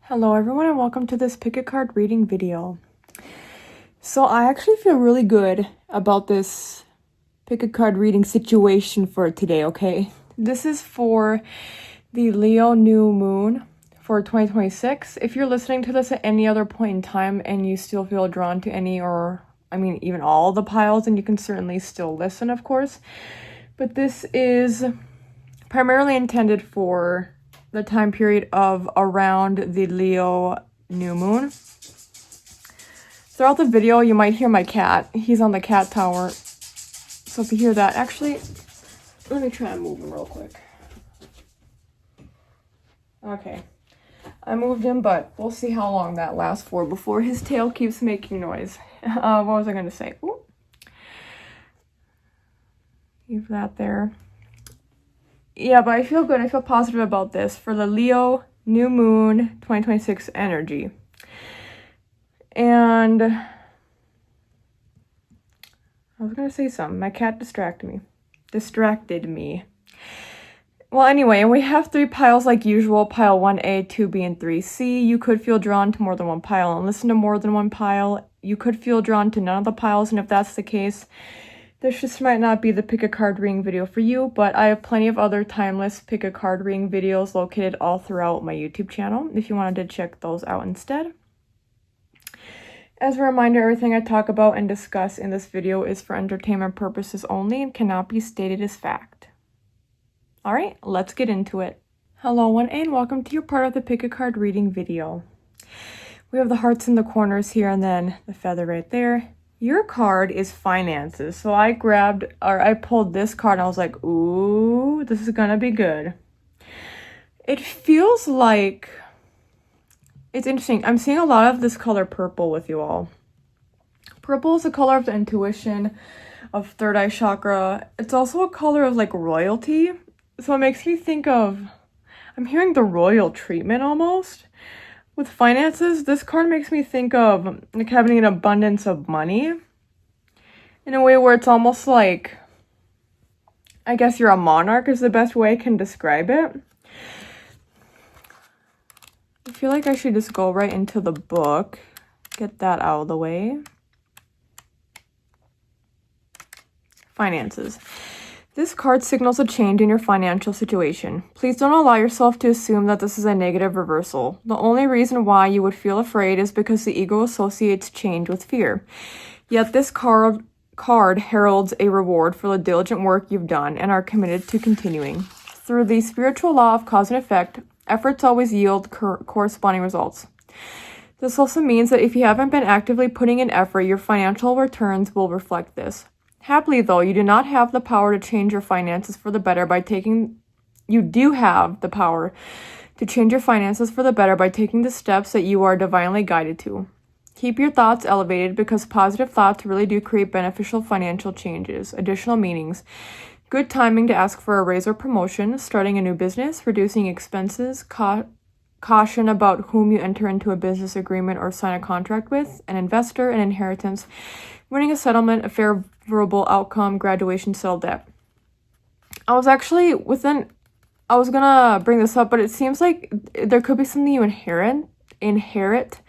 Hello everyone and welcome to this pick a card reading video. So I actually feel really good about this pick a card reading situation for today, okay? This is for the Leo new moon for 2026. If you're listening to this at any other point in time and you still feel drawn to any even all the piles, then you can certainly still listen, of course. But this is primarily intended for the time period of around the Leo new moon. Throughout the video, you might hear my cat. He's on the cat tower. So if you hear that, actually, let me try and move him real quick. Okay. I moved him, but we'll see how long that lasts for before his tail keeps making noise. What was I going to say? Ooh. Leave that there. Yeah, but I feel good. I feel positive about this for the Leo new moon 2026 energy. And I was going to say something. My cat distracted me. Well, anyway, we have 3 piles like usual. Pile 1A, 2B, and 3C. You could feel drawn to more than one pile and listen to more than one pile. You could feel drawn to none of the piles, and if that's the case, this just might not be the pick a card reading video for you, but I have plenty of other timeless pick a card reading videos located all throughout my YouTube channel if you wanted to check those out instead. As a reminder, everything I talk about and discuss in this video is for entertainment purposes only and cannot be stated as fact. Alright, let's get into it. Hello 1A and welcome to your part of the pick a card reading video. We have the hearts in the corners here and then the feather right there. Your card is finances. So I pulled this card and I was like, ooh, this is gonna be good. It feels like, it's interesting. I'm seeing a lot of this color purple with you all. Purple is a color of the intuition, of third eye chakra. It's also a color of like royalty. So it makes me think of, I'm hearing the royal treatment almost. With finances, this card makes me think of like having an abundance of money in a way where it's almost like, I guess you're a monarch is the best way I can describe it. I feel like I should just go right into the book, get that out of the way. Finances. This card signals a change in your financial situation. Please don't allow yourself to assume that this is a negative reversal. The only reason why you would feel afraid is because the ego associates change with fear. Yet this card heralds a reward for the diligent work you've done and are committed to continuing. Through the spiritual law of cause and effect, efforts always yield corresponding results. This also means that if you haven't been actively putting in effort, your financial returns will reflect this. Happily, though, you do not have the power to change your finances for the better by taking... You do have the power to change your finances for the better by taking the steps that you are divinely guided to. Keep your thoughts elevated because positive thoughts really do create beneficial financial changes. Additional meanings. Good timing to ask for a raise or promotion, starting a new business, reducing expenses, caution about whom you enter into a business agreement or sign a contract with, an investor, an inheritance, winning a settlement, a favorable outcome, graduation, settled debt. I was gonna bring this up, but it seems like there could be something you inherit.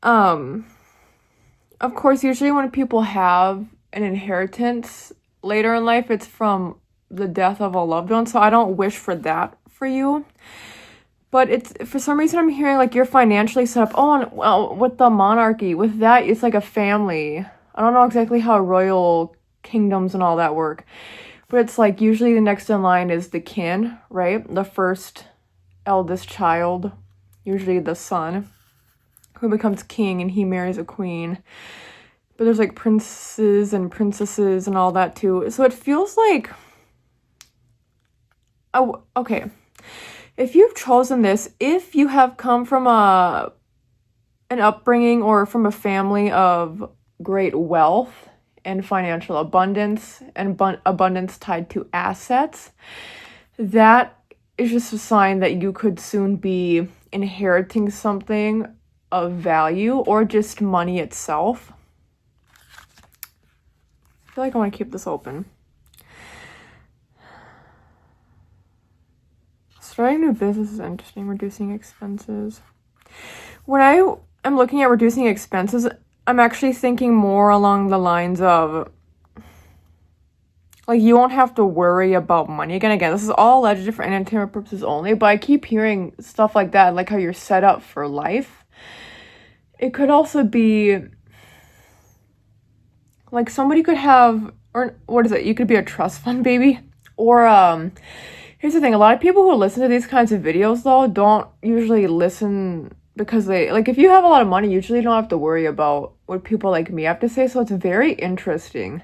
Of course, usually when people have an inheritance later in life, it's from the death of a loved one, so I don't wish for that for you. But it's, for some reason, I'm hearing like you're financially set up. Oh, and well, with the monarchy, with that, it's like a family. I don't know exactly how royal kingdoms and all that work. But it's like usually the next in line is the kin, right? The first eldest child, usually the son, who becomes king and he marries a queen. But there's like princes and princesses and all that too. So it feels like... Oh, okay. If you've chosen this, if you have come from an upbringing or from a family of great wealth and financial abundance and abundance tied to assets, that is just a sign that you could soon be inheriting something of value or just money itself. I feel like I want to keep this open. Starting new business is interesting. Reducing expenses. When I am looking at reducing expenses, I'm actually thinking more along the lines of, like, you won't have to worry about money again. Again, this is all alleged for entertainment purposes only, but I keep hearing stuff like that, like how you're set up for life. It could also be, like, somebody could have, or what is it? You could be a trust fund baby. Or, here's the thing. A lot of people who listen to these kinds of videos, though, don't usually listen because they, like, if you have a lot of money, usually you don't have to worry about what people like me have to say. So it's very interesting.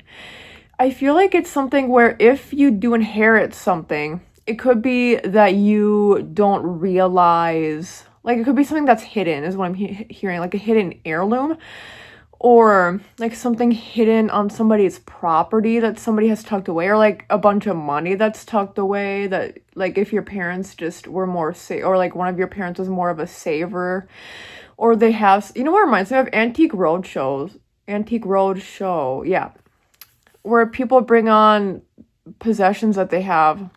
I feel like it's something where if you do inherit something, it could be that you don't realize, like, it could be something that's hidden is what I'm hearing, like a hidden heirloom, or like something hidden on somebody's property that somebody has tucked away, or like a bunch of money that's tucked away that, like, if your parents just were more or like one of your parents was more of a saver, or they have, you know what reminds me of? Antique Roadshow, yeah, where people bring on possessions that they have.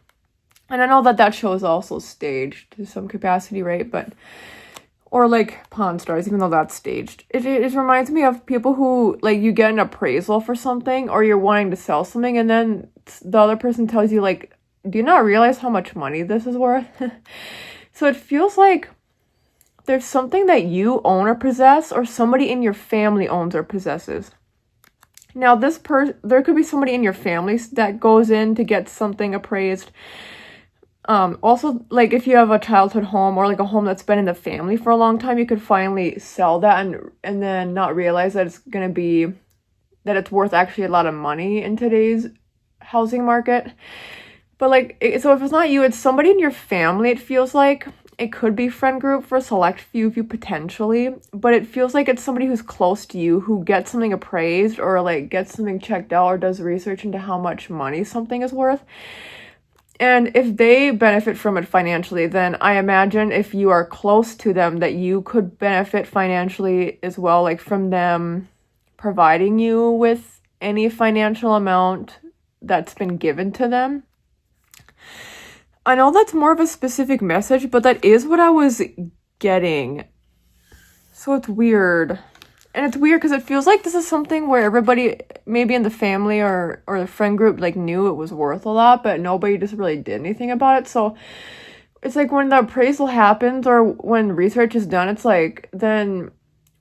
And I know that show is also staged to some capacity, right? But, or like Pawn Stars, even though that's staged. It reminds me of people who, like, you get an appraisal for something, or you're wanting to sell something, and then the other person tells you, like, do you not realize how much money this is worth? So it feels like there's something that you own or possess, or somebody in your family owns or possesses. Now, there could be somebody in your family that goes in to get something appraised. Also, like, if you have a childhood home, or like a home that's been in the family for a long time, you could finally sell that and then not realize that it's worth actually a lot of money in today's housing market. But, like, so if it's not you, it's somebody in your family. It feels like it could be friend group for a select few of you potentially, but it feels like it's somebody who's close to you who gets something appraised, or like gets something checked out, or does research into how much money something is worth. And if they benefit from it financially, then I imagine if you are close to them that you could benefit financially as well, like from them providing you with any financial amount that's been given to them. I know that's more of a specific message, but that is what I was getting. So it's weird. And it's weird because it feels like this is something where everybody, maybe in the family or the friend group, like, knew it was worth a lot, but nobody just really did anything about it. So it's like when the appraisal happens, or when research is done, it's like, then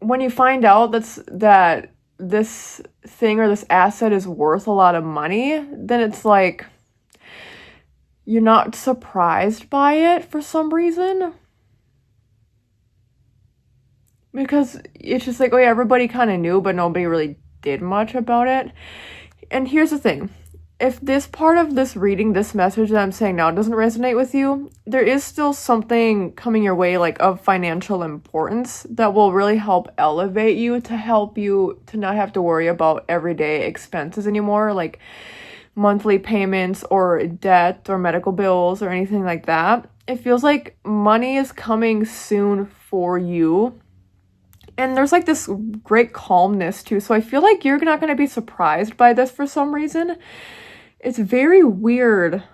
when you find out that this thing or this asset is worth a lot of money, then it's like, you're not surprised by it for some reason. Because it's just like, oh yeah, everybody kind of knew, but nobody really did much about it. And here's the thing. If this part of this reading, this message that I'm saying now doesn't resonate with you, there is still something coming your way, like, of financial importance that will really help elevate you, to help you to not have to worry about everyday expenses anymore, like monthly payments or debt or medical bills or anything like that. It feels like money is coming soon for you. And there's like this great calmness too. So I feel like you're not going to be surprised by this for some reason. It's very weird.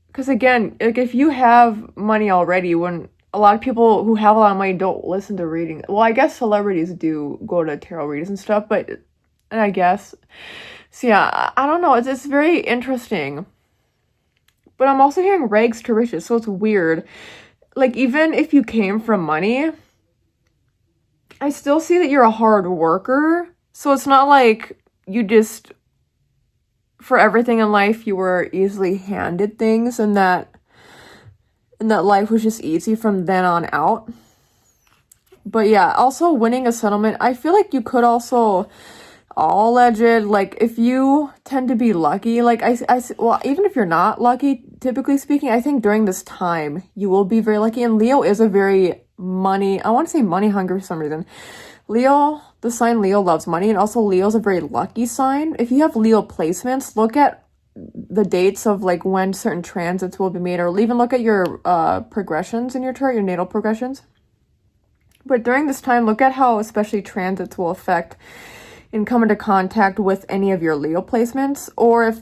Because again, like, if you have money already, when a lot of people who have a lot of money don't listen to reading. Well, I guess celebrities do go to tarot readings and stuff, and I guess. So yeah, I don't know. It's very interesting. But I'm also hearing rags to riches, so it's weird. Like, even if you came from money, I still see that you're a hard worker. So it's not like you just, for everything in life, you were easily handed things, and that life was just easy from then on out. But yeah, also winning a settlement, I feel like you could also, all alleged, like, if you tend to be lucky, like, well, even if you're not lucky, typically speaking, I think during this time, you will be very lucky. And Leo is a very I want to say money hungry for some reason. Leo, the sign Leo loves money, and also Leo's a very lucky sign. If you have Leo placements, look at the dates of, like, when certain transits will be made, or even look at your progressions in your chart, your natal progressions. But during this time, look at how especially transits will affect and come into contact with any of your Leo placements, or if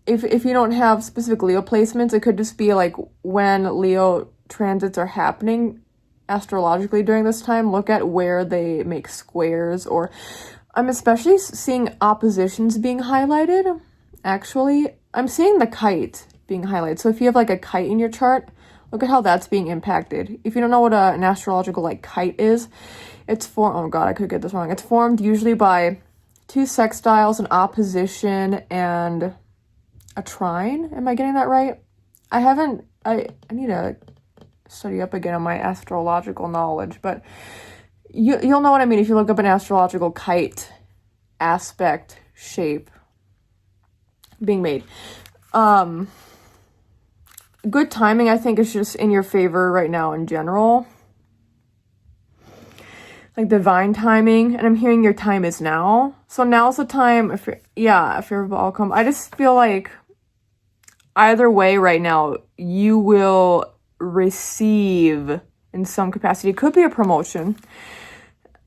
if you don't have specific Leo placements, it could just be like when Leo transits are happening astrologically during this time, look at where they make squares, or I'm especially seeing oppositions being highlighted. Actually, I'm seeing the kite being highlighted. So if you have like a kite in your chart, look at how that's being impacted. If you don't know what an astrological like kite is, it's oh god, I could get this wrong. It's formed usually by 2 sextiles, an opposition, and a trine. Am I getting that right? I need to study up again on my astrological knowledge, but you'll know what I mean if you look up an astrological kite aspect shape being made. Good timing, I think, is just in your favor right now in general. Like divine timing, and I'm hearing your time is now. So now's the time if you're welcome. I just feel like either way right now, you will receive in some capacity. It could be a promotion.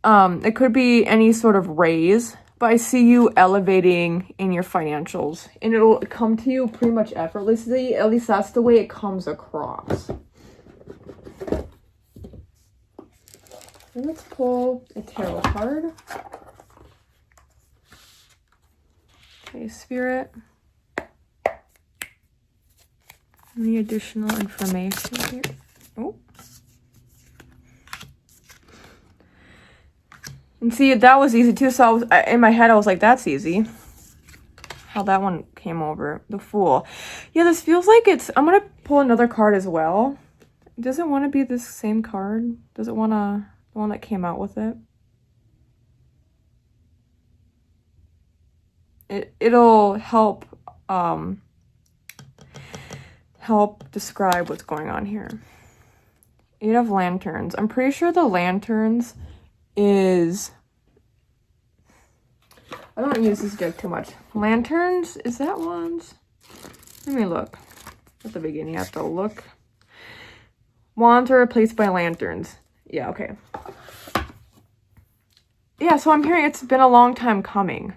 It could be any sort of raise, but I see you elevating in your financials, and it'll come to you pretty much effortlessly. At least that's the way it comes across. And let's pull a tarot card. Okay, Spirit. Any additional information here? Oh. And see, that was easy too. So in my head, I was like, that's easy. How that one came over. The Fool. Yeah, this feels like I'm going to pull another card as well. Does it want to be this same card? Does it want to... the one that came out with it? It'll help help describe what's going on here. 8 of Lanterns. I'm pretty sure the Lanterns is... I don't use this deck too much. Lanterns, is that Wands? Let me look. At the beginning, I have to look. Wands are replaced by Lanterns. Yeah, okay. Yeah, so I'm hearing it's been a long time coming.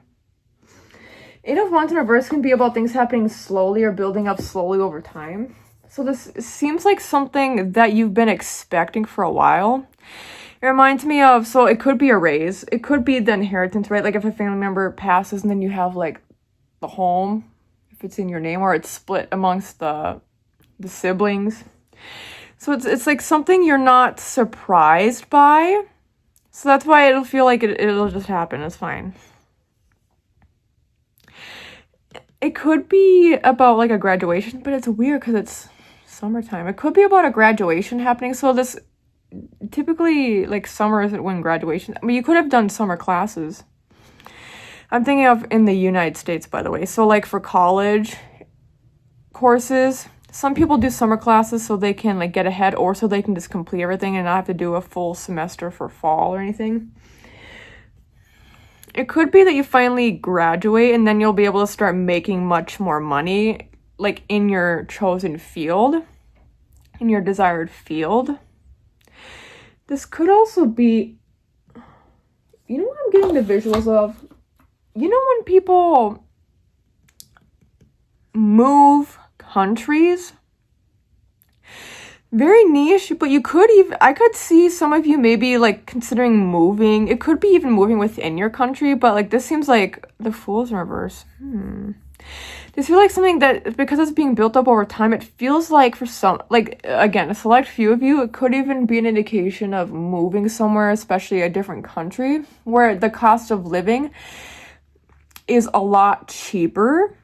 8 of Wands in reverse can be about things happening slowly or building up slowly over time. So this seems like something that you've been expecting for a while. It reminds me of, so it could be a raise. It could be the inheritance, right? Like if a family member passes and then you have like the home, if it's in your name, or it's split amongst the siblings. So it's like something you're not surprised by. So that's why it'll feel like it'll just happen. It's fine. It could be about like a graduation, but it's weird because it's summertime. It could be about a graduation happening. So this typically like summer isn't when graduation. I mean, you could have done summer classes. I'm thinking of in the United States, by the way. So like for college courses, some people do summer classes so they can like get ahead, or so they can just complete everything and not have to do a full semester for fall or anything. It could be that you finally graduate and then you'll be able to start making much more money, like in your chosen field, in your desired field. This could also be, you know what I'm getting the visuals of? You know when people move countries? Very niche, but I could see some of you maybe like considering moving. It could be even moving within your country, but like this seems like the Fool's in reverse. This feels like something that, because it's being built up over time, it feels like for some, like again, a select few of you, it could even be an indication of moving somewhere, especially a different country, where the cost of living is a lot cheaper.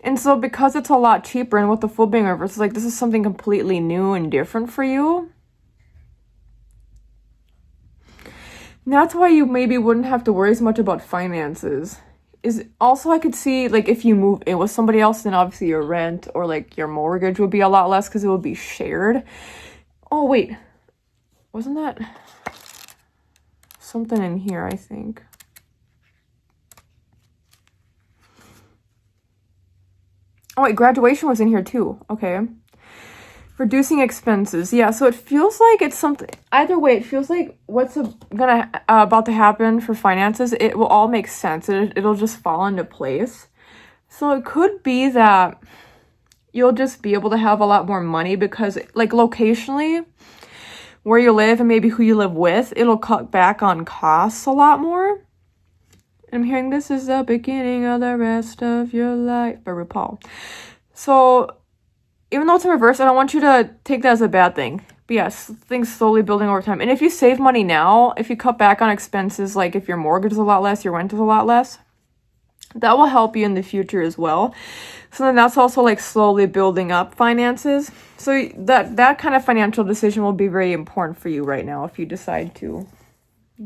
And so because it's a lot cheaper, and with the Fool being reversed, it's like this is something completely new and different for you. And that's why you maybe wouldn't have to worry as much about finances. Is also, I could see like if you move in with somebody else, then obviously your rent or like your mortgage would be a lot less because it would be shared. Oh wait, wasn't that something in here, I think? Oh wait, graduation was in here too. Okay. Reducing expenses. Yeah, so it feels like it's something, either way, it feels like what's about to happen for finances, it will all make sense. It'll just fall into place. So it could be that you'll just be able to have a lot more money because, like, locationally, where you live and maybe who you live with, it'll cut back on costs a lot more. I'm hearing this is the beginning of the rest of your life by RuPaul. So even though it's in reverse, I don't want you to take that as a bad thing. But yes, things slowly building over time. And if you save money now, if you cut back on expenses, like if your mortgage is a lot less, your rent is a lot less, that will help you in the future as well. So then that's also like slowly building up finances. So that kind of financial decision will be very important for you right now if you decide to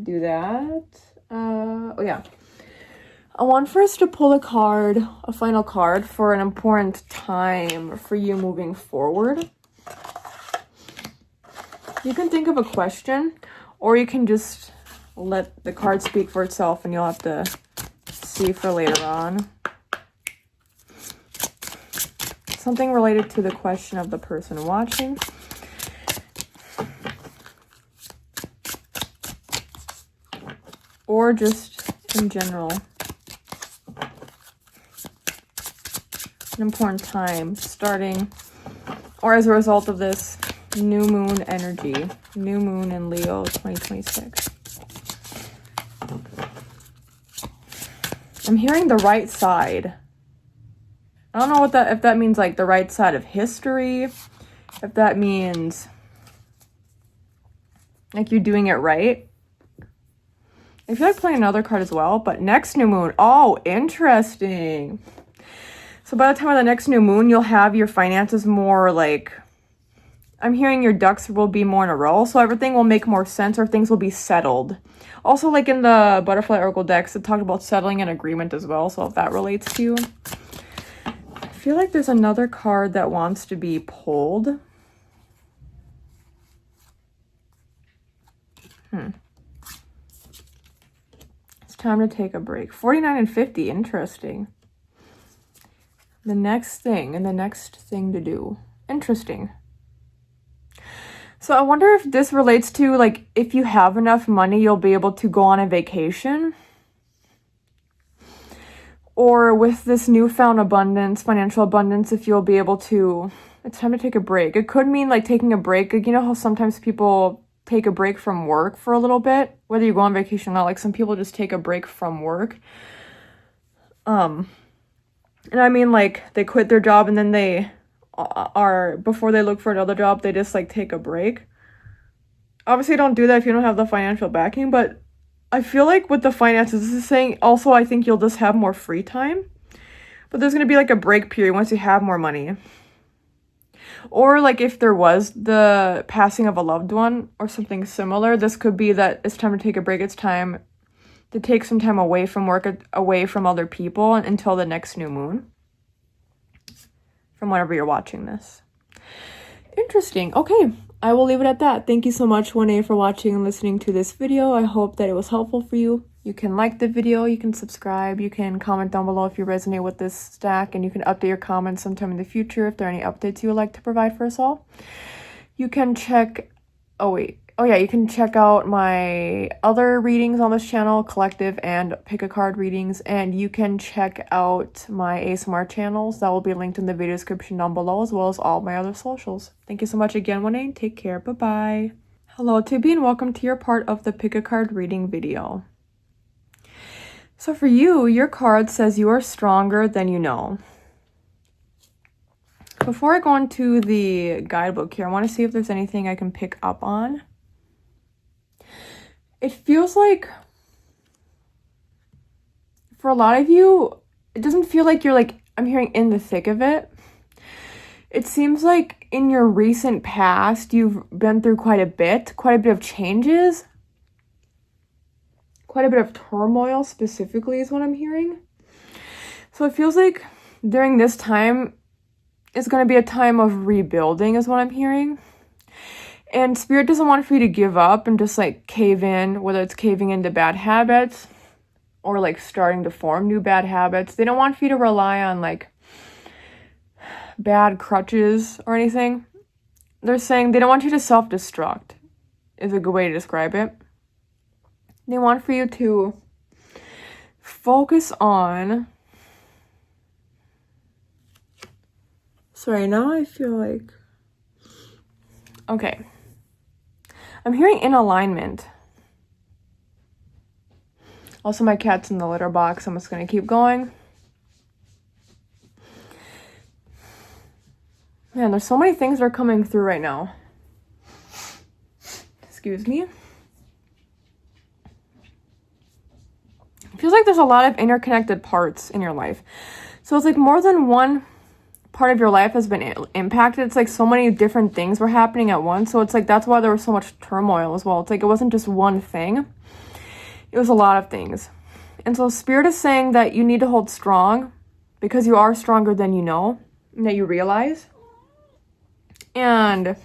do that. Oh yeah. I want for us to pull a final card for an important time for you moving forward. You can think of a question, or you can just let the card speak for itself and you'll have to see for later on. Something related to the question of the person watching. Or just in general. An important time starting, or as a result of this new moon energy. New moon in Leo 2026. I'm hearing the right side. I don't know if that means like the right side of history, if that means like you're doing it right. I feel like playing another card as well, but next new moon. Oh, interesting. So by the time of the next new moon, you'll have your finances more like, I'm hearing your ducks will be more in a row, so everything will make more sense, or things will be settled. Also, like in the Butterfly Oracle decks, it talked about settling an agreement as well, so if that relates to you. I feel like there's another card that wants to be pulled. It's time to take a break. 49 and 50, interesting. The next thing and the next thing to do. Interesting. So I wonder if this relates to, like, if you have enough money, you'll be able to go on a vacation. Or with this newfound abundance, financial abundance, if you'll be able to, it's time to take a break. It could mean, like, taking a break. You know how sometimes people take a break from work for a little bit? Whether you go on vacation or not, like, some people just take a break from work. And I mean, like, they quit their job and then they before they look for another job, they just like take a break. Obviously, don't do that if you don't have the financial backing, but I feel like with the finances, this is saying also I think you'll just have more free time, but there's going to be like a break period once you have more money. Or like if there was the passing of a loved one or something similar, this could be that it's time to take a break. It's time to take some time away from work, away from other people until the next new moon. From whenever you're watching this. Interesting. Okay, I will leave it at that. Thank you so much, 1A, for watching and listening to this video. I hope that it was helpful for you. You can like the video, you can subscribe, you can comment down below if you resonate with this stack, and you can update your comments sometime in the future if there are any updates you would like to provide for us all. You can check... you can check out my other readings on this channel, collective and pick a card readings, and you can check out my ASMR channels. That will be linked in the video description down below, as well as all my other socials. Thank you so much again, 1A. Take care. Bye-bye. Hello, Tibby, and welcome to your part of the pick a card reading video. So for you, your card says you are stronger than you know. Before I go into the guidebook here, I want to see if there's anything I can pick up on. It feels like, for a lot of you, it doesn't feel like you're like, I'm hearing in the thick of it. It seems like in your recent past, you've been through quite a bit of changes. Quite a bit of turmoil specifically is what I'm hearing. So it feels like during this time, it's going to be a time of rebuilding is what I'm hearing. And Spirit doesn't want for you to give up and just like cave in, whether it's caving into bad habits or like starting to form new bad habits. They don't want for you to rely on like bad crutches or anything. They're saying they don't want you to self-destruct is a good way to describe it. They want for you to focus on Sorry, now I feel like... Okay. I'm hearing in alignment. Also, my cat's in the litter box. I'm just going to keep going. Man, there's so many things that are coming through right now. Excuse me. It feels like there's a lot of interconnected parts in your life. So it's like more than one part of your life has been impacted. It's like so many different things were happening at once. So it's like that's why there was so much turmoil as well. It's like it wasn't just one thing. It was a lot of things. And so Spirit is saying that you need to hold strong because you are stronger than you know and that you realize. And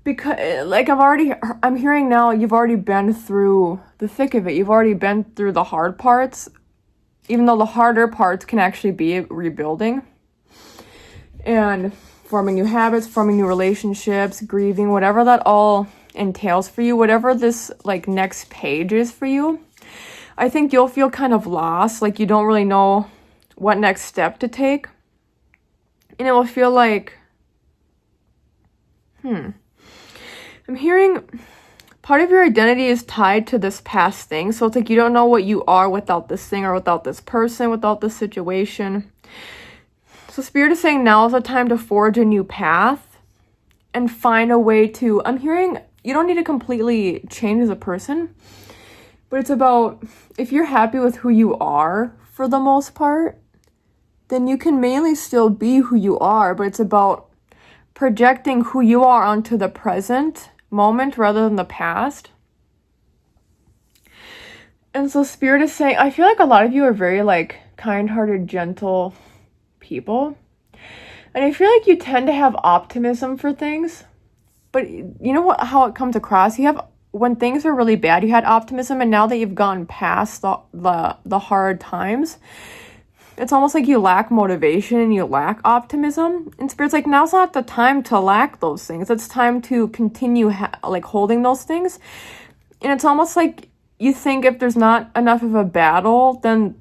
because, like, I'm hearing now, you've already been through the thick of it. You've already been through the hard parts, even though the harder parts can actually be rebuilding and forming new habits, forming new relationships, grieving, whatever that all entails for you, whatever this, like, next page is for you. I think you'll feel kind of lost, like you don't really know what next step to take. And it will feel like, I'm hearing part of your identity is tied to this past thing. So it's like you don't know what you are without this thing or without this person, without this situation. So Spirit is saying now is the time to forge a new path and find a way to, I'm hearing you don't need to completely change as a person, but it's about if you're happy with who you are for the most part, then you can mainly still be who you are, but it's about projecting who you are onto the present moment rather than the past. And so Spirit is saying, I feel like a lot of you are very like kind-hearted, gentle people. And I feel like you tend to have optimism for things. But you know what? How it comes across? You have, when things were really bad, you had optimism, and now that you've gone past the hard times, it's almost like you lack motivation and you lack optimism. And Spirit's like, now's not the time to lack those things. It's time to continue holding those things. And it's almost like you think if there's not enough of a battle, then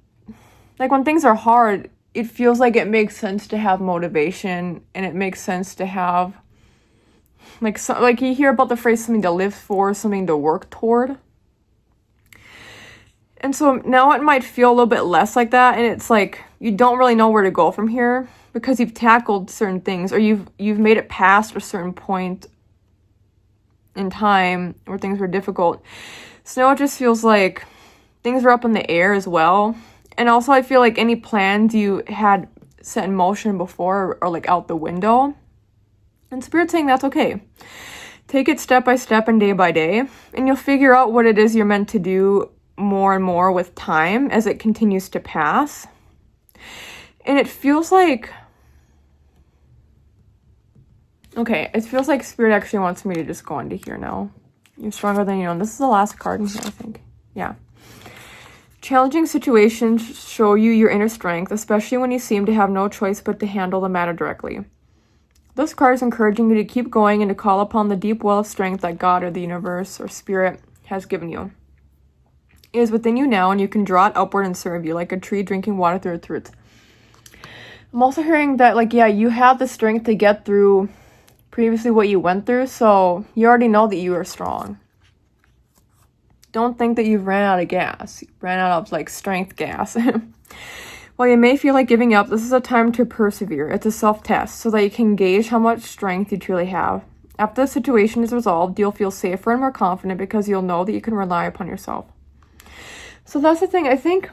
like when things are hard, it feels like it makes sense to have motivation, and it makes sense to have like you hear about the phrase something to live for, something to work toward. And so now it might feel a little bit less like that, and it's like you don't really know where to go from here because you've tackled certain things, or you've made it past a certain point in time where things were difficult. So now it just feels like things are up in the air as well. And also I feel like any plans you had set in motion before are like out the window. And Spirit's saying that's okay. Take it step by step and day by day, and you'll figure out what it is you're meant to do more and more with time as it continues to pass. And it feels like, okay, it feels like Spirit actually wants me to just go into here now. You're stronger than you know. And this is the last card in here, I think. Yeah. Challenging situations show you your inner strength, especially when you seem to have no choice but to handle the matter directly. This card is encouraging you to keep going and to call upon the deep well of strength that God or the universe or Spirit has given you. It is within you now, and you can draw it upward and serve you like a tree drinking water through its roots. I'm also hearing that, like, yeah, you have the strength to get through previously what you went through, so you already know that you are strong. Don't think that you've ran out of gas. You ran out of, like, strength gas. While you may feel like giving up, this is a time to persevere. It's a self-test so that you can gauge how much strength you truly have. After the situation is resolved, you'll feel safer and more confident because you'll know that you can rely upon yourself. So that's the thing. I think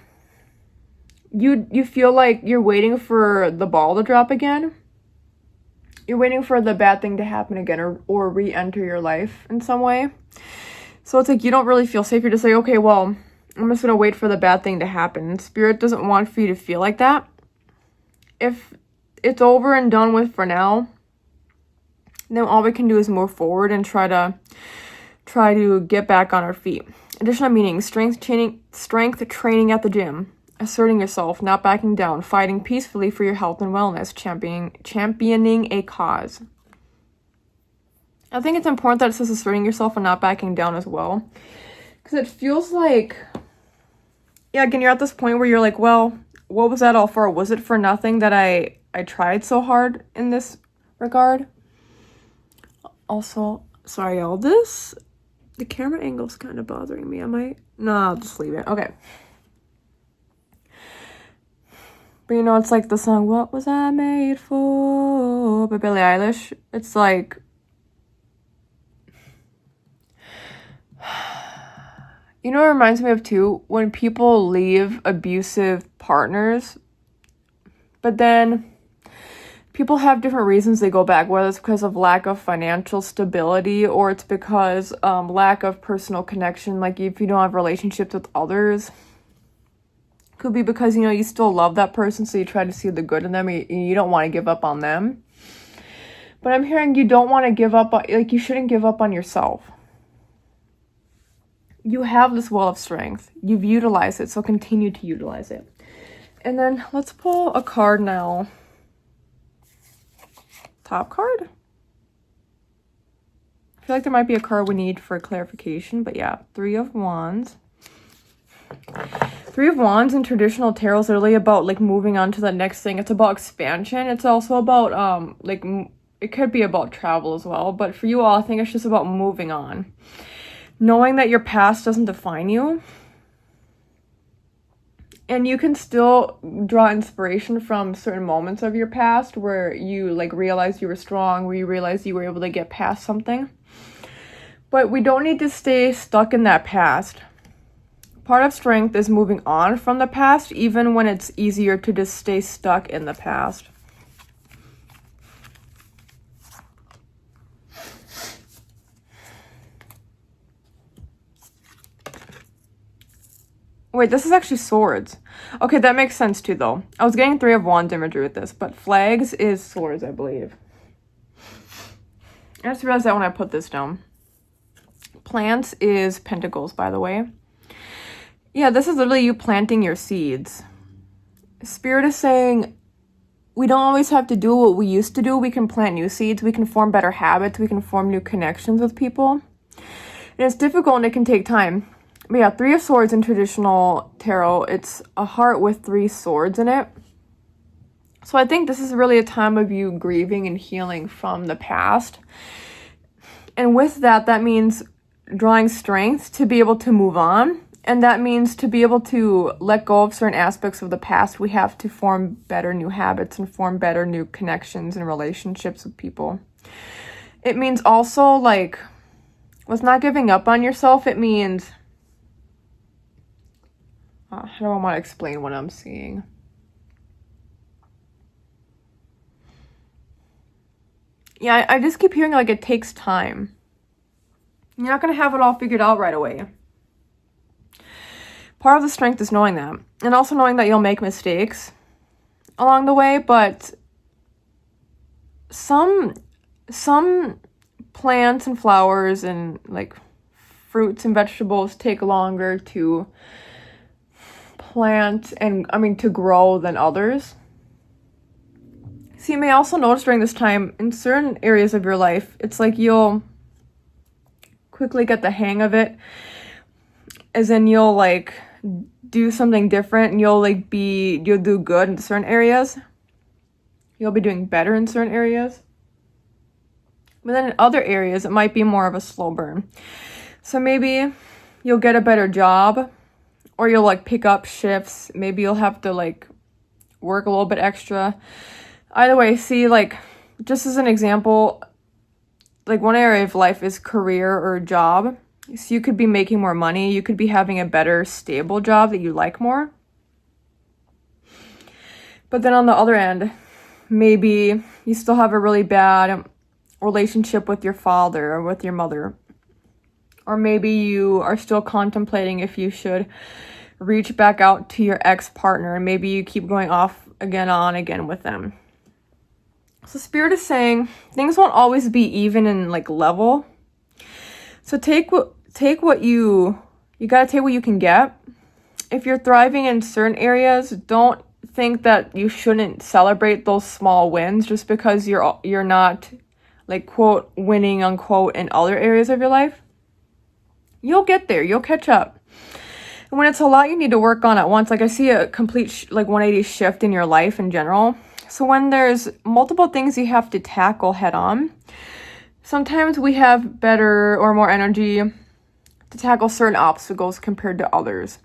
you feel like you're waiting for the ball to drop again. You're waiting for the bad thing to happen again or re-enter your life in some way. So it's like you don't really feel safe. You're just like, okay, well, I'm just going to wait for the bad thing to happen. Spirit doesn't want for you to feel like that. If it's over and done with for now, then all we can do is move forward and try to get back on our feet. Additional meaning: strength training at the gym, asserting yourself, not backing down, fighting peacefully for your health and wellness, championing a cause. I think it's important that it says asserting yourself and not backing down as well. Because it feels like, yeah, again, you're at this point where you're like, well, what was that all for? Was it for nothing that I I tried so hard in this regard. Also, sorry, all this, the camera angle's kind of bothering me. No, I'll just leave it. Okay. But you know, it's like the song, What Was I Made For? By Billie Eilish. It's like, you know what it reminds me of too? When people leave abusive partners, but then people have different reasons they go back, whether it's because of lack of financial stability or it's because lack of personal connection, like if you don't have relationships with others. Could be because, you know, you still love that person, so you try to see the good in them, and you don't want to give up on them. But I'm hearing you don't want to give up on, like, you shouldn't give up on yourself. You have this well of strength. You've utilized it, so continue to utilize it. And then let's pull a card now. Top card? I feel like there might be a card we need for clarification, but yeah, Three of Wands. Three of Wands in traditional tarot is really about like moving on to the next thing. It's about expansion. It's also about like it could be about travel as well, but for you all, I think it's just about moving on. Knowing that your past doesn't define you. And you can still draw inspiration from certain moments of your past where you like realized you were strong, where you realized you were able to get past something. But we don't need to stay stuck in that past. Part of strength is moving on from the past, even when it's easier to just stay stuck in the past. Wait, this is actually swords. Okay, that makes sense too, though. I was getting Three of Wands imagery with this, but flags is swords, I believe. I just realized that when I put this down. Plants is pentacles, by the way. Yeah, this is literally you planting your seeds. Spirit is saying, we don't always have to do what we used to do. We can plant new seeds. We can form better habits. We can form new connections with people. And it's difficult and it can take time. But yeah, Three of Swords in traditional tarot, it's a heart with three swords in it. So I think this is really a time of you grieving and healing from the past. And with that, that means drawing strength to be able to move on. And that means to be able to let go of certain aspects of the past, we have to form better new habits and form better new connections and relationships with people. It means also, like, with not giving up on yourself, it means... I don't want to explain what I'm seeing. Yeah, I just keep hearing, like, it takes time. You're not going to have it all figured out right away. Part of the strength is knowing that. And also knowing that you'll make mistakes along the way, but some plants and flowers and like fruits and vegetables take longer to plant and to grow than others. So you may also notice during this time in certain areas of your life, it's like you'll quickly get the hang of it, as in you'll like do something different and you'll do good in certain areas. You'll be doing better in certain areas. But then in other areas, it might be more of a slow burn. So maybe you'll get a better job, or you'll like pick up shifts. Maybe you'll have to like work a little bit extra. Either way, see, like, just as an example, like one area of life is career or job. So you could be making more money. You could be having a better, stable job that you like more. But then on the other end, maybe you still have a really bad relationship with your father or with your mother. Or maybe you are still contemplating if you should reach back out to your ex-partner. And maybe you keep going off on again with them. So Spirit is saying things won't always be even and like level. So take what you gotta take what you can get. If you're thriving in certain areas, don't think that you shouldn't celebrate those small wins just because you're not like quote winning unquote in other areas of your life. You'll get there. You'll catch up. And when it's a lot you need to work on at once, like I see a complete 180 shift in your life in general. So when there's multiple things you have to tackle head on, sometimes we have better or more energy to tackle certain obstacles compared to others.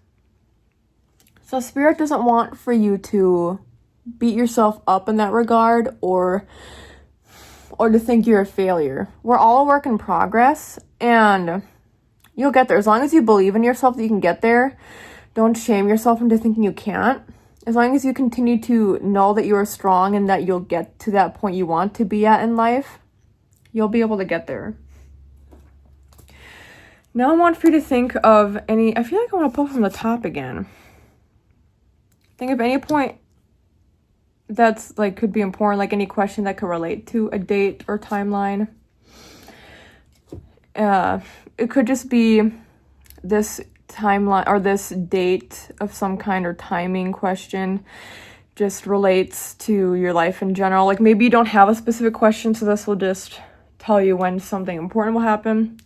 So Spirit doesn't want for you to beat yourself up in that regard or to think you're a failure. We're all a work in progress, and you'll get there. As long as you believe in yourself that you can get there, don't shame yourself into thinking you can't. As long as you continue to know that you are strong and that you'll get to that point you want to be at in life, you'll be able to get there. Now I want for you to think of I feel like I want to pull from the top again. Think of any point that's like could be important, like any question that could relate to a date or timeline. It could just be this timeline or this date of some kind or timing question just relates to your life in general. Like maybe you don't have a specific question, so this will just tell you when something important will happen.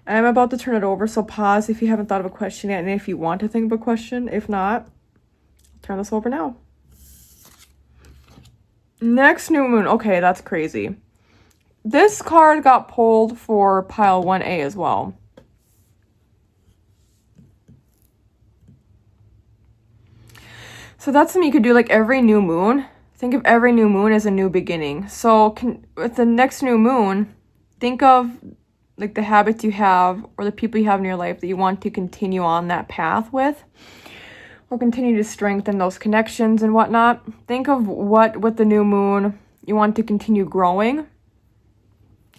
I'm about to turn it over, so pause if you haven't thought of a question yet, and if you want to think of a question. If not, turn this over now. Next new moon. Okay, that's crazy. This card got pulled for pile 1A as well. So that's something you could do like every new moon. Think of every new moon as a new beginning. So with the next new moon, think of like the habits you have or the people you have in your life that you want to continue on that path with, or continue to strengthen those connections and whatnot. Think of what with the new moon you want to continue growing.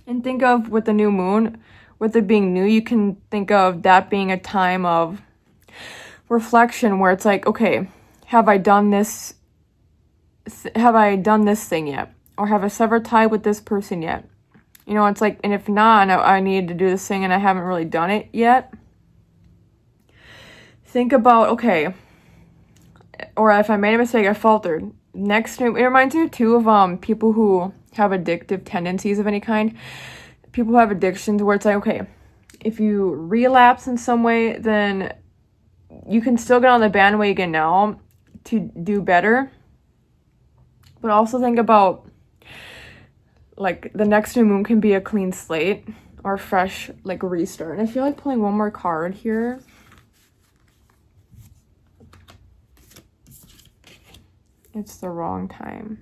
And think of with the new moon, with it being new, you can think of that being a time of reflection where it's like, okay, have I done this thing yet? Or have I severed tie with this person yet? You know, it's like, and if not, I need to do this thing and I haven't really done it yet. Think about, okay, or if I made a mistake, I faltered. It reminds me too of people who have addictive tendencies of any kind. People who have addictions where it's like, okay, if you relapse in some way, then you can still get on the bandwagon now to do better. But also think about like the next new moon can be a clean slate or fresh like restart. And I feel like pulling one more card here. It's the wrong time.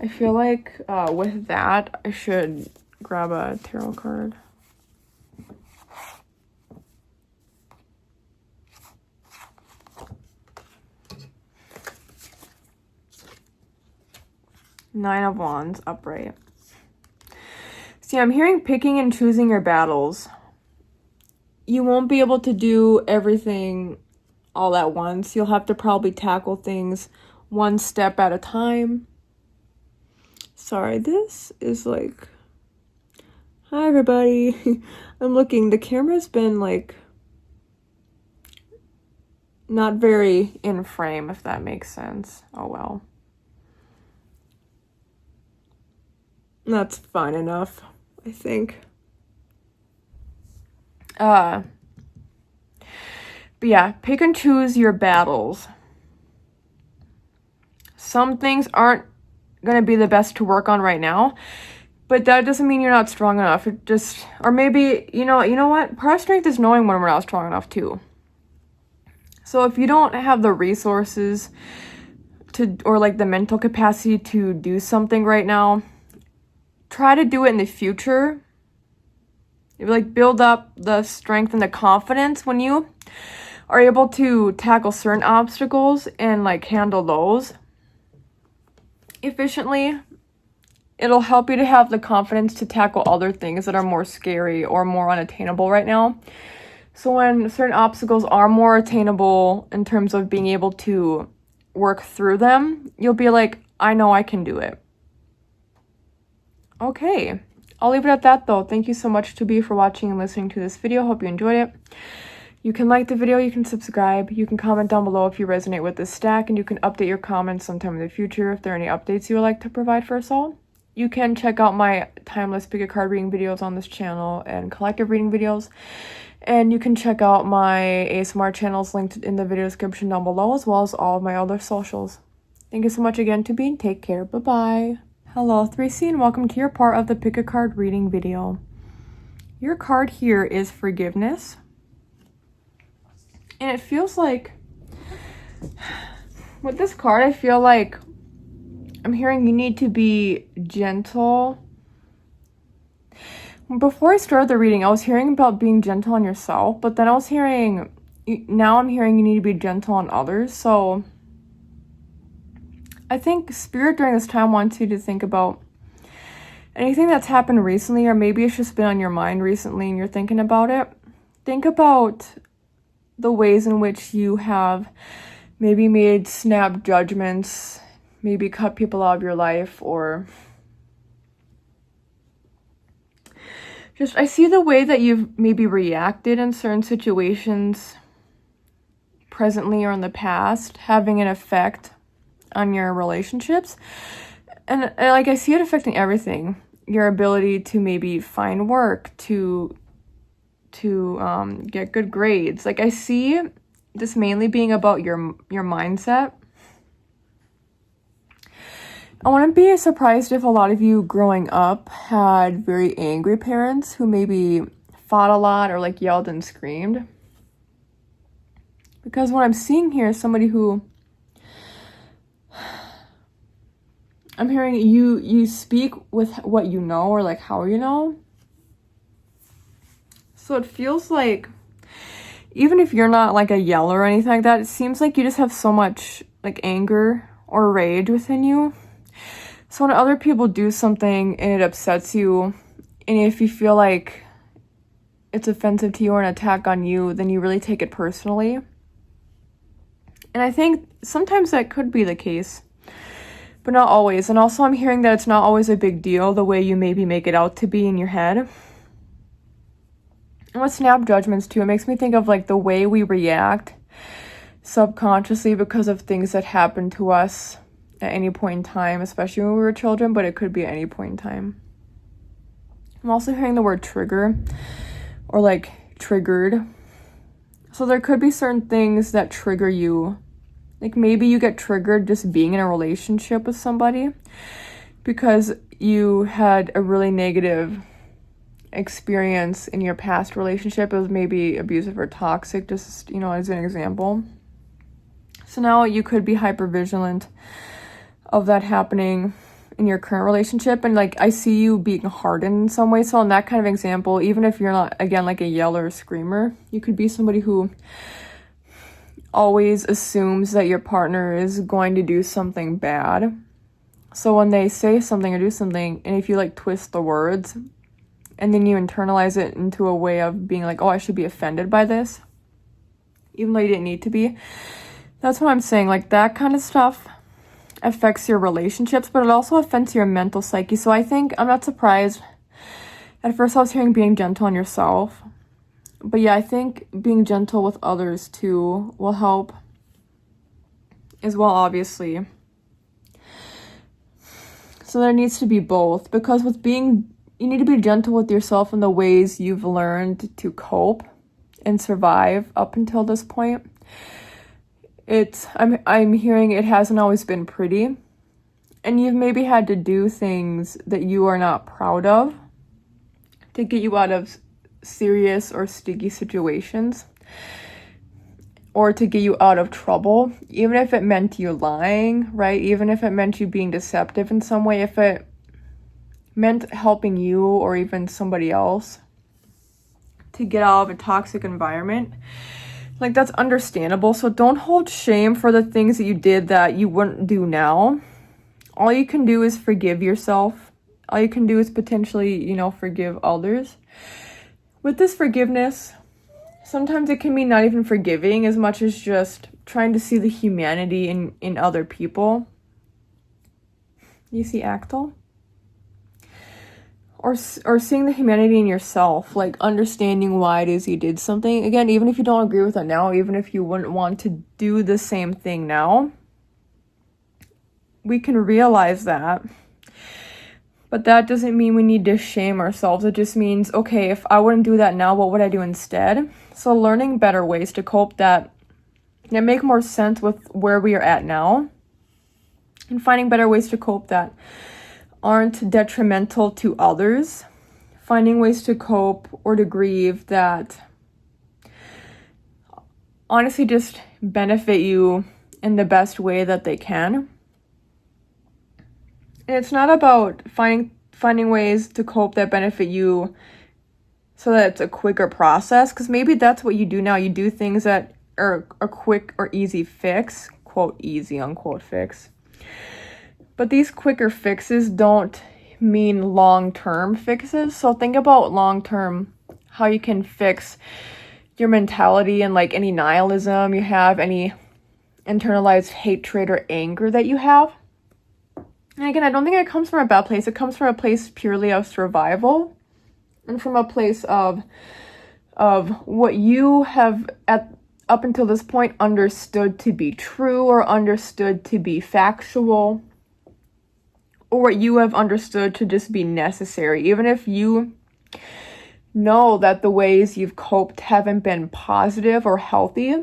I feel like with that, I should grab a tarot card. Nine of Wands, upright. See, I'm hearing picking and choosing your battles. You won't be able to do everything all at once. You'll have to probably tackle things one step at a time. Sorry, this is like... Hi, everybody. I'm looking. The camera's been like... not very in frame, if that makes sense. Oh, well. That's fine enough, I think. But yeah, pick and choose your battles. Some things aren't going to be the best to work on right now, but that doesn't mean you're not strong enough. It just, or maybe, you know what? Part of strength is knowing when we're not strong enough too. So if you don't have the resources to, or like the mental capacity to do something right now, try to do it in the future. Like build up the strength and the confidence when you are able to tackle certain obstacles and like handle those efficiently. It'll help you to have the confidence to tackle other things that are more scary or more unattainable right now. So when certain obstacles are more attainable in terms of being able to work through them, you'll be like, I know I can do it. Okay, I'll leave it at that though. Thank you so much to be for watching and listening to this video. Hope you enjoyed it. You can like the video, you can subscribe, you can comment down below if you resonate with this stack, and you can update your comments sometime in the future if there are any updates you would like to provide for us all. You can check out my timeless pick a card reading videos on this channel and collective reading videos. And you can check out my ASMR channels linked in the video description down below, as well as all of my other socials. Thank you so much again, Tubine. Take care. Bye-bye. Hello, 3C, and welcome to your part of the Pick a Card reading video. Your card here is forgiveness. And it feels like, with this card, I feel like I'm hearing you need to be gentle. Before I started the reading, I was hearing about being gentle on yourself, but then I was hearing, now I'm hearing you need to be gentle on others. So I think Spirit during this time wants you to think about anything that's happened recently, or maybe it's just been on your mind recently and you're thinking about it. Think about the ways in which you have maybe made snap judgments, maybe cut people out of your life, or just, I see the way that you've maybe reacted in certain situations presently or in the past having an effect on your relationships. And like, I see it affecting everything. Your ability to maybe find work, to get good grades. Like, I see this mainly being about your mindset. I wouldn't be surprised if a lot of you growing up had very angry parents who maybe fought a lot or like yelled and screamed. Because what I'm seeing here is somebody who, I'm hearing you speak with what you know, or like how you know. So it feels like, even if you're not like a yeller or anything like that, it seems like you just have so much like anger or rage within you. So when other people do something and it upsets you, and if you feel like it's offensive to you or an attack on you, then you really take it personally. And I think sometimes that could be the case, but not always. And also I'm hearing that it's not always a big deal the way you maybe make it out to be in your head. And with snap judgments too, it makes me think of like the way we react subconsciously because of things that happen to us at any point in time, especially when we were children, but it could be at any point in time. I'm also hearing the word trigger, or like triggered. So there could be certain things that trigger you. Like maybe you get triggered just being in a relationship with somebody because you had a really negative experience in your past relationship. It was maybe abusive or toxic, just, as an example. So now you could be hypervigilant of that happening in your current relationship, and like I see you being hardened in some way. So in that kind of example, even if you're not, again, like a yeller or screamer, you could be somebody who always assumes that your partner is going to do something bad. So when they say something or do something, and if you like twist the words and then you internalize it into a way of being like, oh, I should be offended by this, even though you didn't need to be. That's what I'm saying. Like that kind of stuff affects your relationships, but it also affects your mental psyche. So I think, I'm not surprised. At first I was hearing being gentle on yourself. But yeah, I think being gentle with others too will help as well, obviously. So there needs to be both, because you need to be gentle with yourself in the ways you've learned to cope and survive up until this point. I'm hearing it hasn't always been pretty, and you've maybe had to do things that you are not proud of to get you out of serious or sticky situations, or to get you out of trouble, even if it meant you lying, right? Even if it meant you being deceptive in some way, if it meant helping you or even somebody else to get out of a toxic environment. Like, that's understandable. So don't hold shame for the things that you did that you wouldn't do now. All you can do is forgive yourself. All you can do is potentially, forgive others. With this forgiveness, sometimes it can be not even forgiving as much as just trying to see the humanity in other people. You see Actal? Or seeing the humanity in yourself, like understanding why it is you did something. Again, even if you don't agree with it now, even if you wouldn't want to do the same thing now, we can realize that. But that doesn't mean we need to shame ourselves. It just means, okay, if I wouldn't do that now, what would I do instead? So learning better ways to cope that make more sense with where we are at now, and finding better ways to cope that aren't detrimental to others. Finding ways to cope or to grieve that honestly just benefit you in the best way that they can. And it's not about finding ways to cope that benefit you so that it's a quicker process, because maybe that's what you do now. You do things that are a quick or easy fix, quote, easy, unquote, fix. But these quicker fixes don't mean long-term fixes. So think about long-term, how you can fix your mentality and like any nihilism you have, any internalized hatred or anger that you have. And again, I don't think it comes from a bad place. It comes from a place purely of survival and from a place of what you have up until this point understood to be true or understood to be factual, or what you have understood to just be necessary. Even if you know that the ways you've coped haven't been positive or healthy,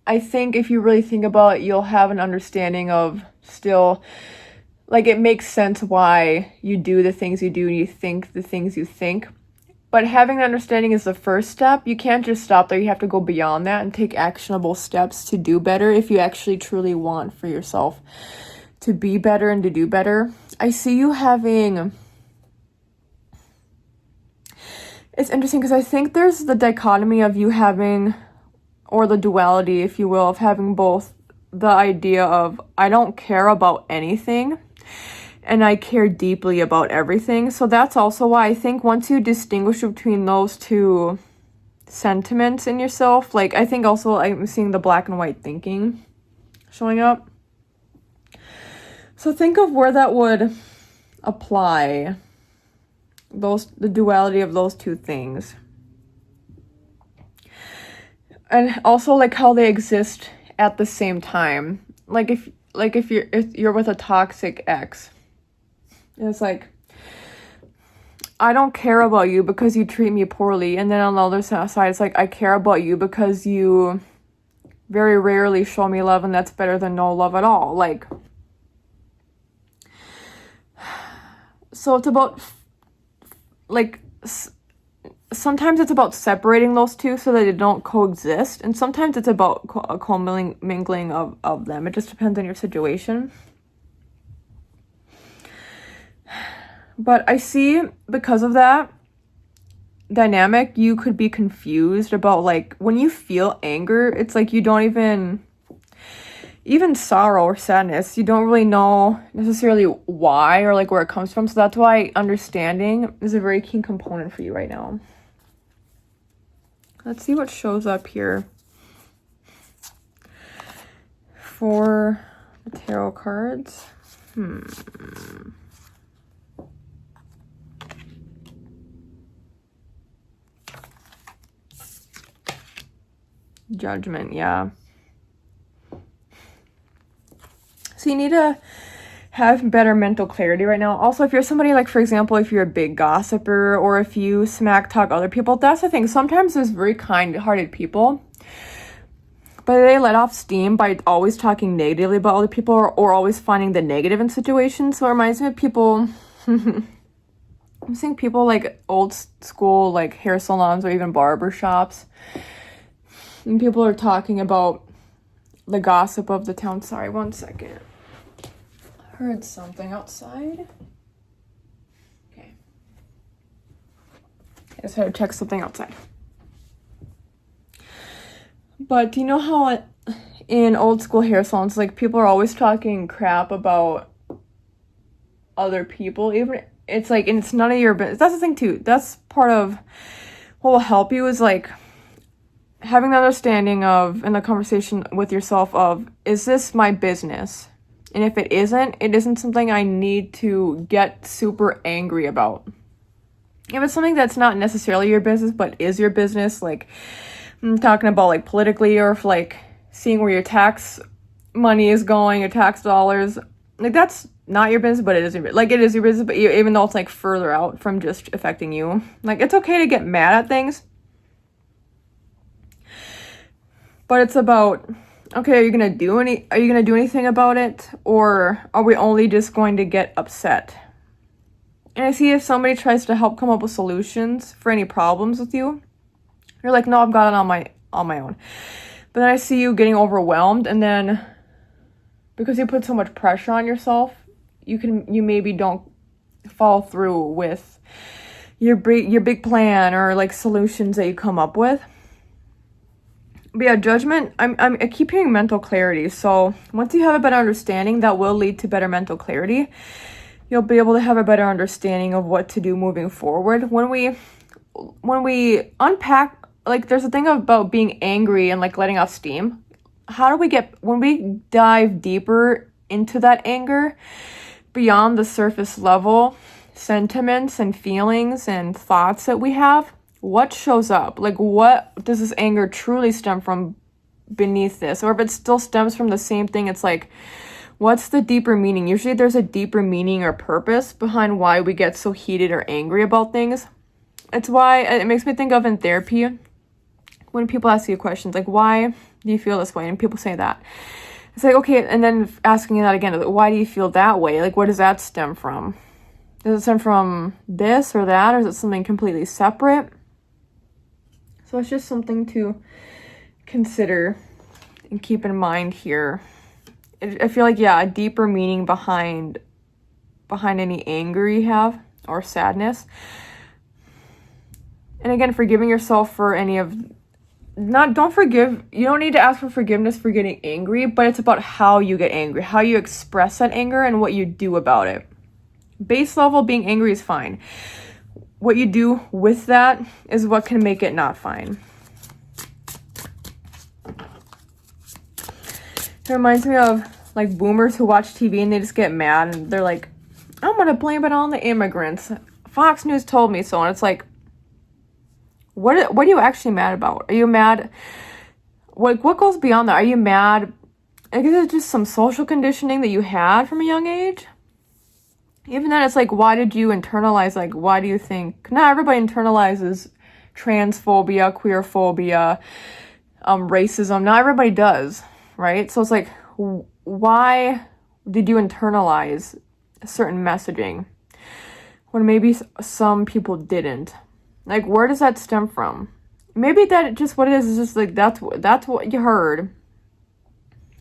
I think if you really think about it, you'll have an understanding of still, like, it makes sense why you do the things you do and you think the things you think. But having an understanding is the first step. You can't just stop there. You have to go beyond that and take actionable steps to do better if you actually truly want for yourself to be better and to do better. I see you having... It's interesting because I think there's the dichotomy of you having, or the duality, if you will, of having both the idea of I don't care about anything and I care deeply about everything. So that's also why I think once you distinguish between those two sentiments in yourself, like I think also I'm seeing the black and white thinking showing up. So think of where that would apply, the duality of those two things. And also like how they exist at the same time. Like if you're with a toxic ex, and it's like, I don't care about you because you treat me poorly. And then on the other side, it's like, I care about you because you very rarely show me love, and that's better than no love at all. Like, so it's about, like, sometimes it's about separating those two so that they don't coexist. And sometimes it's about a commingling of them. It just depends on your situation. But I see, because of that dynamic, you could be confused about, like, when you feel anger, it's like you don't even sorrow or sadness, you don't really know necessarily why or like where it comes from. So that's why understanding is a very key component for you right now. Let's see what shows up here for the tarot cards. Judgment, yeah. So you need to have better mental clarity right now. Also, if you're somebody, like, for example, if you're a big gossiper or if you smack talk other people, that's the thing. Sometimes there's very kind-hearted people, but they let off steam by always talking negatively about other people or always finding the negative in situations. So it reminds me of people... I'm seeing people like old school, like hair salons or even barber shops. And people are talking about the gossip of the town. Sorry, one second. Heard something outside. Okay. I just had to check something outside. But do you know how in old school hair salons, like, people are always talking crap about other people? Even it's like, and it's none of your business. That's the thing too. That's part of what will help you, is like having the understanding of, in the conversation with yourself of, is this my business? And if it isn't something I need to get super angry about. If it's something that's not necessarily your business, but is your business, like, I'm talking about, like, politically, or if, like, seeing where your tax money is going, your tax dollars, like, that's not your business, but it is your business. Like, it is your business, but even though it's, like, further out from just affecting you. Like, it's okay to get mad at things. But it's about, okay, are you gonna do anything about it? Or are we only just going to get upset? And I see if somebody tries to help come up with solutions for any problems with you, you're like, no, I've got it on my own. But then I see you getting overwhelmed, and then because you put so much pressure on yourself, you maybe don't follow through with your big plan or like solutions that you come up with. But yeah, judgment, I keep hearing mental clarity. So once you have a better understanding, that will lead to better mental clarity. You'll be able to have a better understanding of what to do moving forward. When we unpack, like, there's a thing about being angry and like letting off steam. When we dive deeper into that anger, beyond the surface level sentiments and feelings and thoughts that we have, what shows up? Like, what does this anger truly stem from beneath this? Or if it still stems from the same thing, it's like, what's the deeper meaning? Usually there's a deeper meaning or purpose behind why we get so heated or angry about things. It's why it makes me think of in therapy when people ask you questions like, why do you feel this way? And people say that. It's like, okay, and then asking that again, why do you feel that way? Like, where does that stem from? Does it stem from this or that? Or is it something completely separate? So it's just something to consider and keep in mind here. I feel like, yeah, a deeper meaning behind any anger you have or sadness. And again, forgiving yourself for any of, you don't need to ask for forgiveness for getting angry, but it's about how you get angry, how you express that anger and what you do about it. Base level, being angry is fine. What you do with that is what can make it not fine. It reminds me of like boomers who watch TV and they just get mad and they're like, I'm gonna blame it on the immigrants. Fox News told me so. And it's like, what are you actually mad about? Are you mad? What goes beyond that? Are you mad? I guess it's just some social conditioning that you had from a young age. Even then, it's like, why did you internalize? Like, why do you think? Not everybody internalizes transphobia, queerphobia, racism. Not everybody does, right? So it's like, why did you internalize certain messaging when maybe some people didn't? Like, where does that stem from? Maybe that just what it is just like, that's what you heard.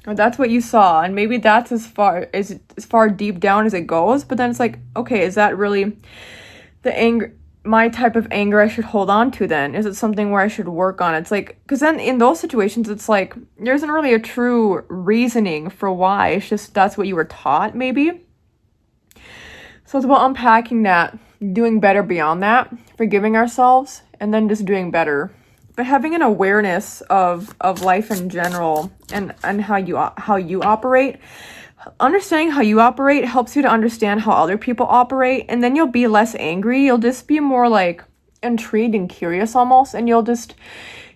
Or that's what you saw. And maybe that's as far deep down as it goes. But then it's like, okay, is that really the anger, my type of anger I should hold on to then? Is it something where I should work on? It's like, because then in those situations, it's like, there isn't really a true reasoning for why. It's just that's what you were taught, maybe. So it's about unpacking that, doing better beyond that, forgiving ourselves, and then just doing better. But having an awareness of life in general and how you operate, understanding how you operate helps you to understand how other people operate, and then you'll be less angry. You'll just be more like intrigued and curious almost, and you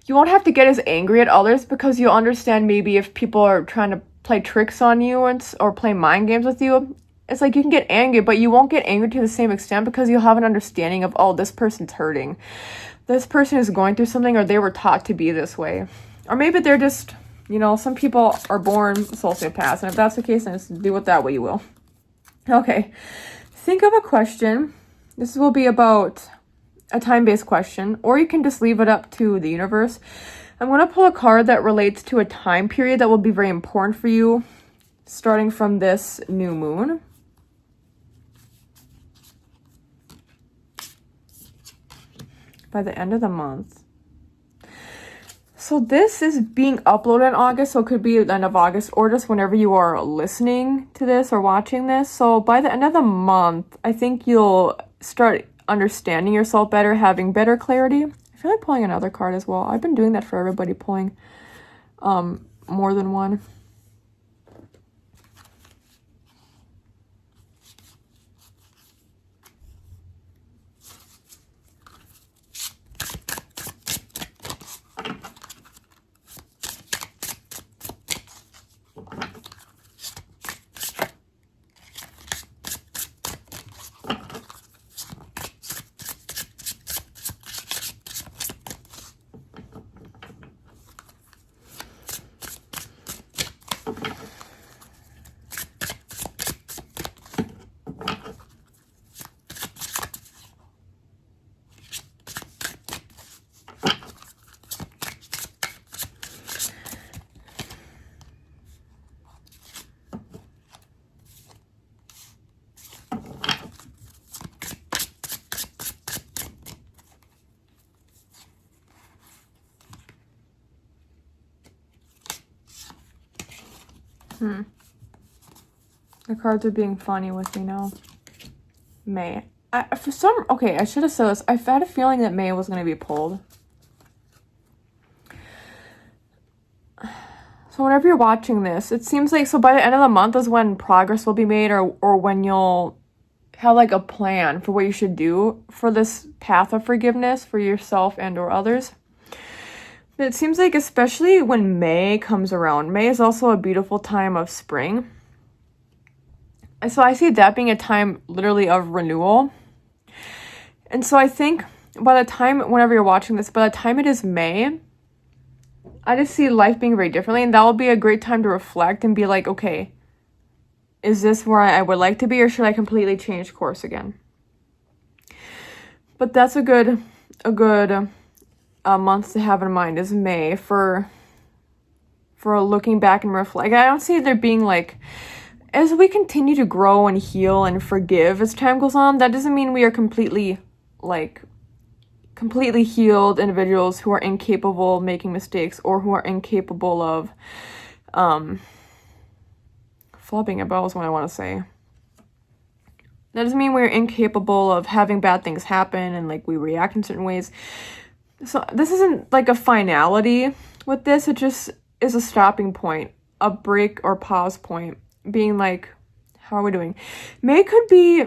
won't have to get as angry at others because you'll understand maybe if people are trying to play tricks on you or play mind games with you. It's like you can get angry, but you won't get angry to the same extent because you'll have an understanding of, oh, this person's hurting. This person is going through something, or they were taught to be this way. Or maybe they're just, some people are born sociopaths, and if that's the case, then just do it that way you will. Okay, think of a question. This will be about a time-based question, or you can just leave it up to the universe. I'm going to pull a card that relates to a time period that will be very important for you, starting from this new moon. By the end of the month. So this is being uploaded in August, so it could be the end of August or just whenever you are listening to this or watching this. So by the end of the month, I think you'll start understanding yourself better, having better clarity. I feel like pulling another card as well. I've been doing that for everybody, pulling more than one. The cards are being funny with me now. May. Okay, I should have said this. I had a feeling that May was going to be pulled. So whenever you're watching this, it seems like, so by the end of the month is when progress will be made, or when you'll have like a plan for what you should do for this path of forgiveness for yourself and or others. But it seems like especially when May comes around, May is also a beautiful time of spring. So I see that being a time literally of renewal. And so I think by the time, whenever you're watching this, by the time it is May, I just see life being very differently, and that will be a great time to reflect and be like, okay, is this where I would like to be, or should I completely change course again? But that's a good month to have in mind is May for looking back and reflect. I don't see there being like, as we continue to grow and heal and forgive as time goes on, that doesn't mean we are completely healed individuals who are incapable of making mistakes or who are incapable of flubbing about is what I want to say. That doesn't mean we're incapable of having bad things happen and like we react in certain ways. So this isn't like a finality with this. It just is a stopping point, a break or pause point, being like, how are we doing? May could be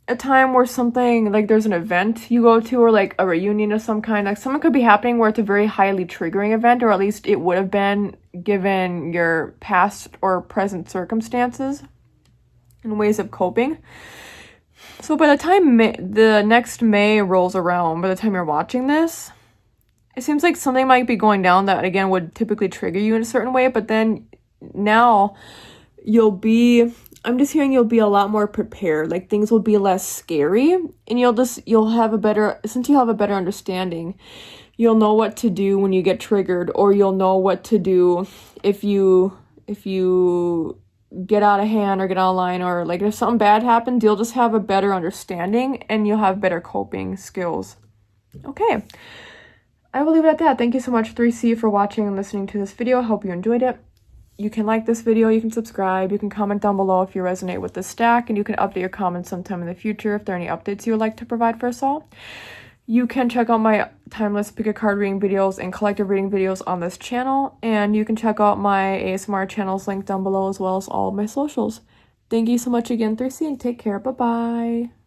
a time where something, like there's an event you go to or like a reunion of some kind, like something could be happening where it's a very highly triggering event, or at least it would have been given your past or present circumstances and ways of coping. So by the time the next May rolls around, by the time you're watching this, it seems like something might be going down that again would typically trigger you in a certain way, but then now I'm just hearing you'll be a lot more prepared. Like things will be less scary, and you'll have a better, since you have a better understanding, you'll know what to do when you get triggered, or you'll know what to do if you get out of hand or get out of line, or like if something bad happens, you'll just have a better understanding and you'll have better coping skills. Okay, I will leave it at that. Thank you so much 3C for watching and listening to this video. I hope you enjoyed it. You can like this video, you can subscribe, you can comment down below if you resonate with this stack, and you can update your comments sometime in the future if there are any updates you would like to provide for us all. You can check out my timeless pick a card reading videos and collective reading videos on this channel, and you can check out my ASMR channels linked down below as well as all of my socials. Thank you so much again, 3C, and take care. Bye-bye.